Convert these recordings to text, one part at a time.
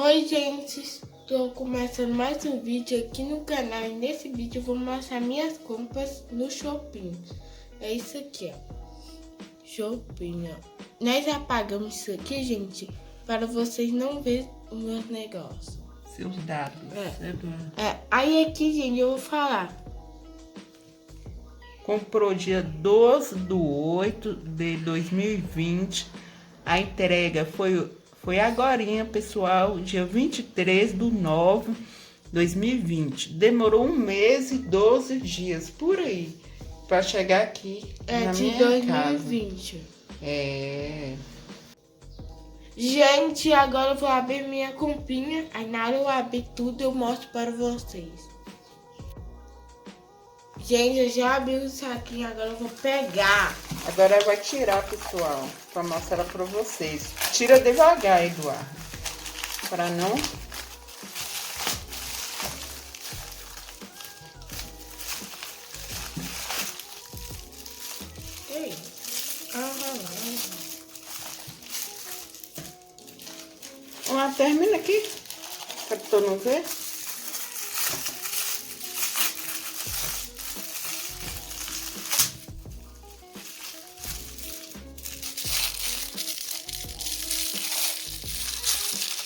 Oi, gente, estou começando mais um vídeo aqui no canal e nesse vídeo eu vou mostrar minhas compras no Shopping. É isso aqui, ó. Shopping, ó. Nós apagamos isso aqui, gente, para vocês não verem os meus negócios. Seus dados. Aí aqui, gente, eu vou falar. Comprou dia 12/8/2020. A entrega foi agorinha, pessoal, dia 23/9/2020. Demorou 1 mês e 12 dias, por aí, para chegar aqui na De minha 2020. casa. Gente, agora eu vou abrir minha comprinha. Aí na hora eu abrir tudo, eu mostro para vocês. Gente, eu já abri o saquinho, agora eu vou pegar. Agora vai tirar, pessoal, para mostrar para vocês. Tira devagar, Eduardo, para não... Ei. Termina aqui, para tu não ver.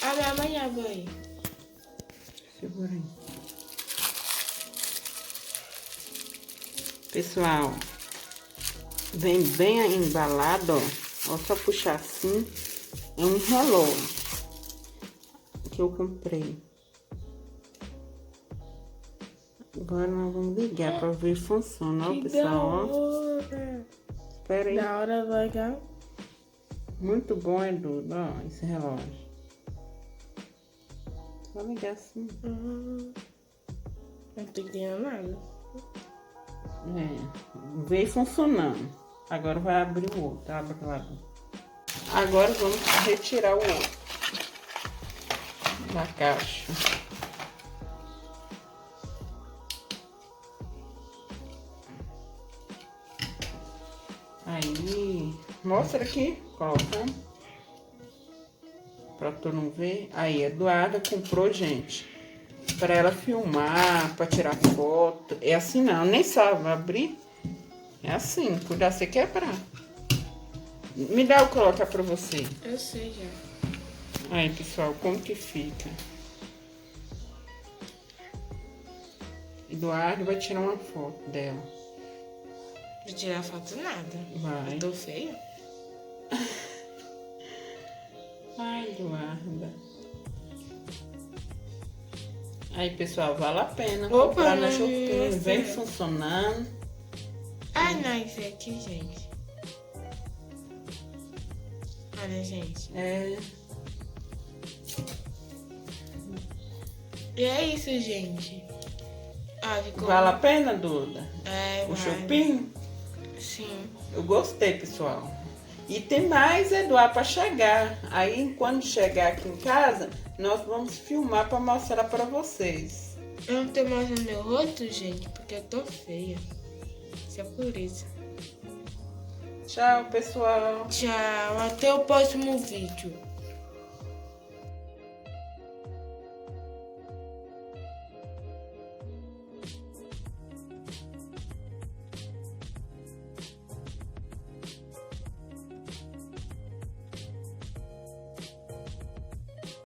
Abre amanhã, mãe. Segura aí. Pessoal, vem bem embalado, ó. Só puxar assim. É um relógio que eu comprei. Agora nós vamos ligar para ver se funciona, ó, pessoal, ó. Espera aí. Da hora, legal. Muito bom, Edu, ó, esse relógio. Só ligar assim. Não tô entendendo nada. Veio funcionando. Agora vai abrir o outro. Abre lá. Agora vamos retirar o outro da caixa. Aí, mostra aqui, colocando. Pra tu não ver. Aí, Eduarda comprou, gente, pra ela filmar, pra tirar foto. É assim não, nem sabe abrir. É assim, cuidado, você quebrar. Me dá eu colocar pra você. Eu sei já. Aí, pessoal, como que fica? Eduardo vai tirar uma foto dela. Pra tirar foto nada. Vai. Eu tô feia. Ai, Eduarda. Aí, pessoal, vale a pena comprar na Shopping. Vem funcionando. Ai, não, isso aqui, gente. Olha, gente. E é isso, gente. Vale a pena, Duda? O vale. Shopping? Sim. Eu gostei, pessoal. E tem mais, Eduardo, para chegar. Aí, quando chegar aqui em casa, nós vamos filmar para mostrar para vocês. Eu não tô mostrando meu rosto, gente, porque eu tô feia. Isso é por isso. Tchau, pessoal. Tchau, até o próximo vídeo.